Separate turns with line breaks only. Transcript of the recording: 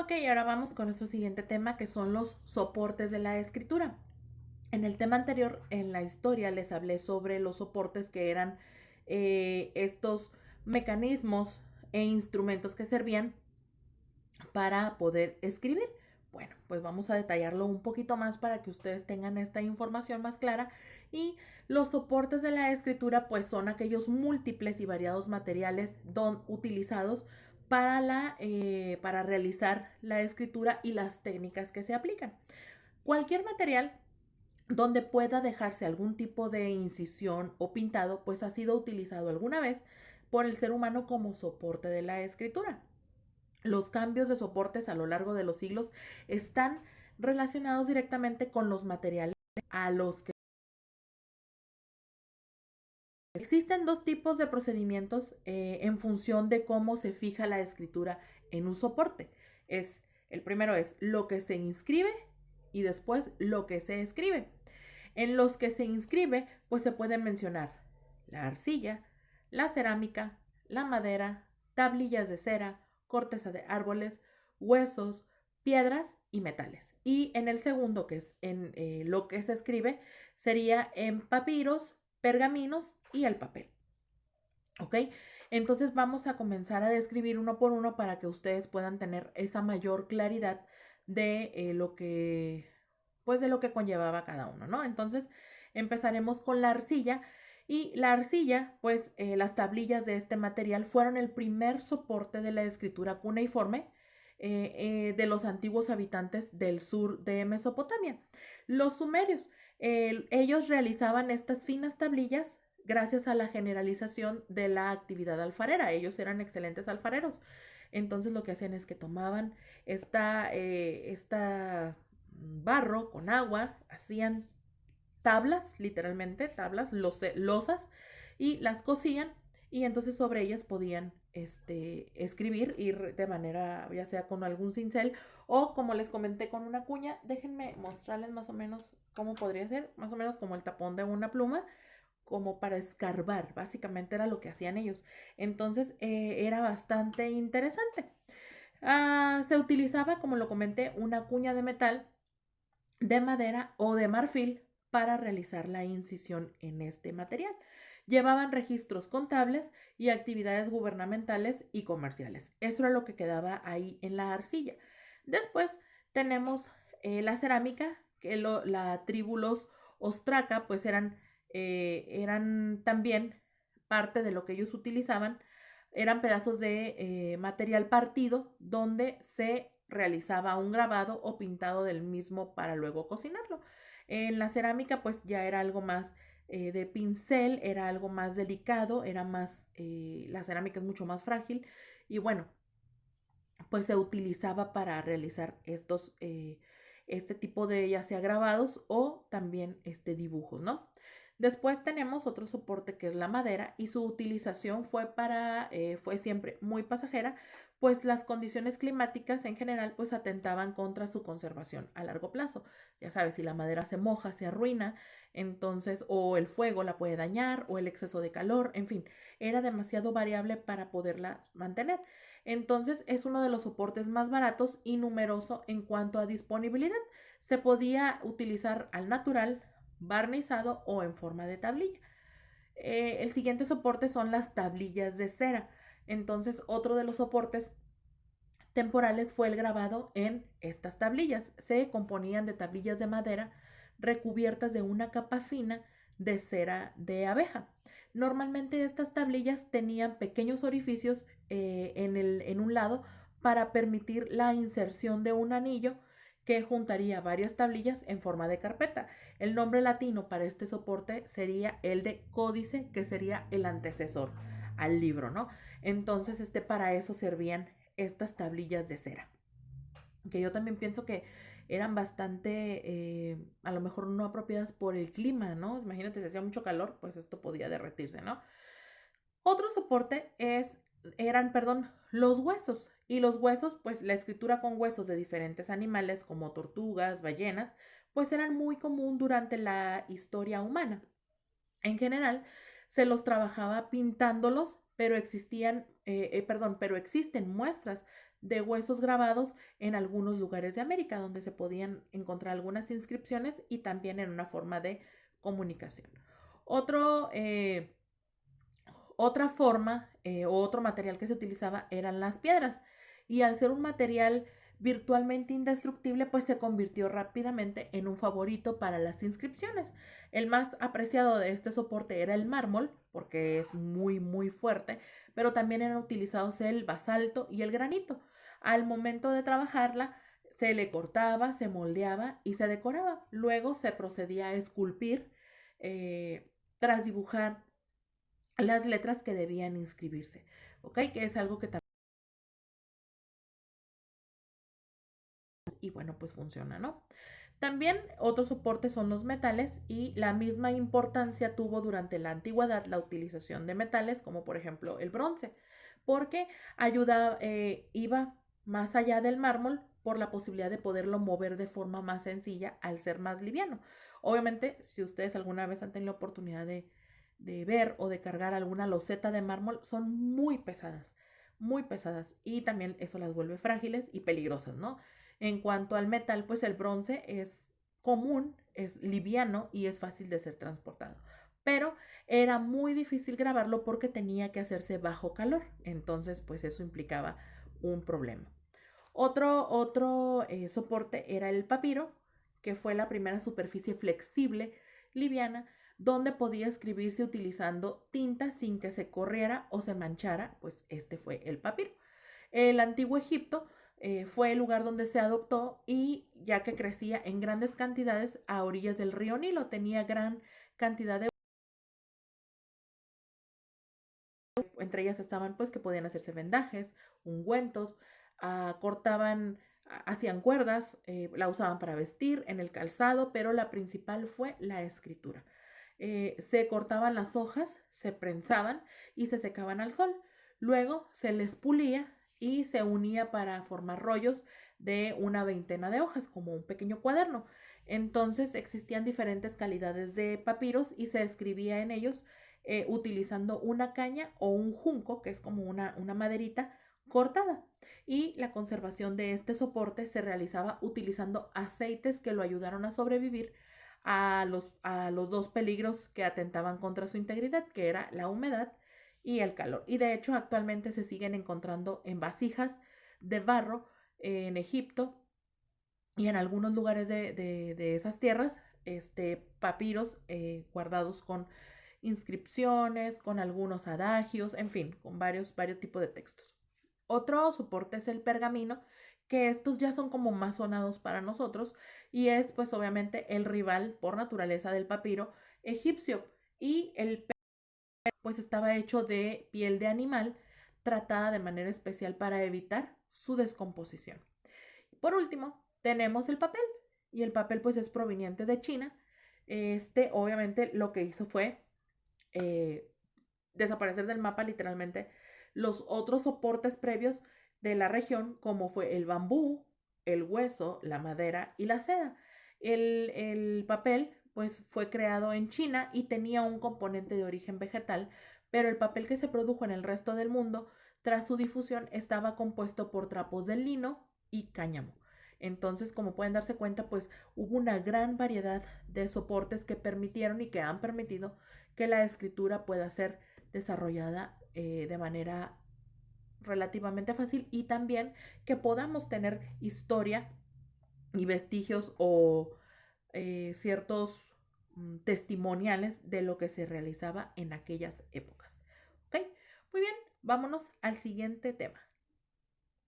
Ok, ahora vamos con nuestro siguiente tema, que son los soportes de la escritura. En el tema anterior, en la historia, les hablé sobre los soportes que eran estos mecanismos e instrumentos que servían para poder escribir. Bueno, pues vamos a detallarlo un poquito más para que ustedes tengan esta información más clara. Y los soportes de la escritura pues son aquellos múltiples y variados materiales utilizados para realizar la escritura y las técnicas que se aplican. Cualquier material donde pueda dejarse algún tipo de incisión o pintado pues ha sido utilizado alguna vez por el ser humano como soporte de la escritura. Los cambios de soportes a lo largo de los siglos están relacionados directamente con los materiales a los que existen dos tipos de procedimientos en función de cómo se fija la escritura en un soporte. El primero es lo que se inscribe y después lo que se escribe. En los que se inscribe, pues se pueden mencionar la arcilla, la cerámica, la madera, tablillas de cera, corteza de árboles, huesos, piedras y metales. Y en el segundo, que es en lo que se escribe, sería en papiros, pergaminos y el papel. ¿Ok? Entonces vamos a comenzar a describir uno por uno para que ustedes puedan tener esa mayor claridad de pues de lo que conllevaba cada uno, ¿no? Entonces empezaremos con la arcilla y la arcilla, pues las tablillas de este material fueron el primer soporte de la escritura cuneiforme de los antiguos habitantes del sur de Mesopotamia. Los sumerios, ellos realizaban estas finas tablillas gracias a la generalización de la actividad alfarera. Ellos eran excelentes alfareros. Entonces lo que hacían es que tomaban esta barro con agua, hacían tablas, literalmente tablas, losas, y las cosían y entonces sobre ellas podían escribir ir de manera, ya sea con algún cincel o como les comenté con una cuña. Déjenme mostrarles más o menos cómo podría ser, más o menos como el tapón de una pluma, como para escarbar, básicamente era lo que hacían ellos. Entonces era bastante interesante. Se utilizaba, como lo comenté, una cuña de metal, de madera o de marfil para realizar la incisión en este material. Llevaban registros contables y actividades gubernamentales y comerciales. Eso era lo que quedaba ahí en la arcilla. Después tenemos la cerámica, que la tribu los ostraca, pues eran también parte de lo que ellos utilizaban. Eran pedazos de material partido donde se realizaba un grabado o pintado del mismo para luego cocinarlo. En la cerámica pues ya era algo más de pincel, era algo más delicado, la cerámica es mucho más frágil y bueno, pues se utilizaba para realizar este tipo de ya sea grabados o también dibujos, ¿no? Después tenemos otro soporte que es la madera y su utilización fue siempre muy pasajera, pues las condiciones climáticas en general pues atentaban contra su conservación a largo plazo. Ya sabes, si la madera se moja, se arruina, entonces o el fuego la puede dañar o el exceso de calor, en fin, era demasiado variable para poderla mantener. Entonces es uno de los soportes más baratos y numeroso en cuanto a disponibilidad. Se podía utilizar al natural, barnizado o en forma de tablilla. El siguiente soporte son las tablillas de cera. Entonces otro de los soportes temporales fue el grabado en estas tablillas. Se componían de tablillas de madera recubiertas de una capa fina de cera de abeja. Normalmente estas tablillas tenían pequeños orificios en un lado para permitir la inserción de un anillo que juntaría varias tablillas en forma de carpeta. El nombre latino para este soporte sería el de códice, que sería el antecesor al libro, ¿no? Entonces, para eso servían estas tablillas de cera, que yo también pienso que eran bastante, a lo mejor no apropiadas por el clima, ¿no? Imagínate, si hacía mucho calor, pues esto podía derretirse, ¿no? Otro soporte eran los huesos. Y los huesos, pues la escritura con huesos de diferentes animales como tortugas, ballenas, pues eran muy común durante la historia humana. En general, se los trabajaba pintándolos pero pero existen muestras de huesos grabados en algunos lugares de América donde se podían encontrar algunas inscripciones y también en una forma de comunicación. Otro, otra forma o otro material que se utilizaba eran las piedras, y al ser un material virtualmente indestructible, pues se convirtió rápidamente en un favorito para las inscripciones. El más apreciado de este soporte era el mármol, porque es muy fuerte, pero también eran utilizados el basalto y el granito. Al momento de trabajarla, se le cortaba, se moldeaba y se decoraba. Luego se procedía a esculpir tras dibujar las letras que debían inscribirse, ¿ok? Que es algo que también, y bueno, pues funciona, ¿no? También otros soportes son los metales, y la misma importancia tuvo durante la antigüedad la utilización de metales, como por ejemplo el bronce, porque iba más allá del mármol por la posibilidad de poderlo mover de forma más sencilla al ser más liviano. Obviamente, si ustedes alguna vez han tenido la oportunidad de ver o de cargar alguna loseta de mármol, son muy pesadas, y también eso las vuelve frágiles y peligrosas, ¿no? En cuanto al metal, pues el bronce es común, es liviano y es fácil de ser transportado. Pero era muy difícil grabarlo porque tenía que hacerse bajo calor. Entonces, pues eso implicaba un problema. Otro soporte era el papiro, que fue la primera superficie flexible, liviana, donde podía escribirse utilizando tinta sin que se corriera o se manchara, pues este fue el papiro. El antiguo Egipto fue el lugar donde se adoptó, y ya que crecía en grandes cantidades a orillas del río Nilo, tenía gran cantidad de, entre ellas estaban pues que podían hacerse vendajes, ungüentos, cortaban, hacían cuerdas, la usaban para vestir, en el calzado, pero la principal fue la escritura. Se cortaban las hojas, se prensaban y se secaban al sol. Luego se les pulía y se unía para formar rollos de una veintena de hojas, como un pequeño cuaderno. Entonces existían diferentes calidades de papiros y se escribía en ellos utilizando una caña o un junco, que es como una maderita cortada. Y la conservación de este soporte se realizaba utilizando aceites que lo ayudaron a sobrevivir a los dos peligros que atentaban contra su integridad, que era la humedad y el calor. Y de hecho actualmente se siguen encontrando en vasijas de barro en Egipto y en algunos lugares de esas tierras, papiros guardados con inscripciones, con algunos adagios, en fin, con varios tipos de textos. Otro soporte es el pergamino, que estos ya son como más sonados para nosotros, y es pues obviamente el rival por naturaleza del papiro egipcio, y el pues estaba hecho de piel de animal tratada de manera especial para evitar su descomposición. Por último, tenemos el papel, y el papel pues es proveniente de China. Obviamente lo que hizo fue eh, desaparecer del mapa literalmente los otros soportes previos de la región, como fue el bambú, el hueso, la madera y la seda. El papel pues fue creado en China y tenía un componente de origen vegetal, pero el papel que se produjo en el resto del mundo tras su difusión estaba compuesto por trapos de lino y cáñamo. Entonces, como pueden darse cuenta, pues hubo una gran variedad de soportes que permitieron y que han permitido que la escritura pueda ser desarrollada de manera relativamente fácil, y también que podamos tener historia y vestigios o ciertos testimoniales de lo que se realizaba en aquellas épocas. ¿Ok? Muy bien, vámonos al siguiente tema.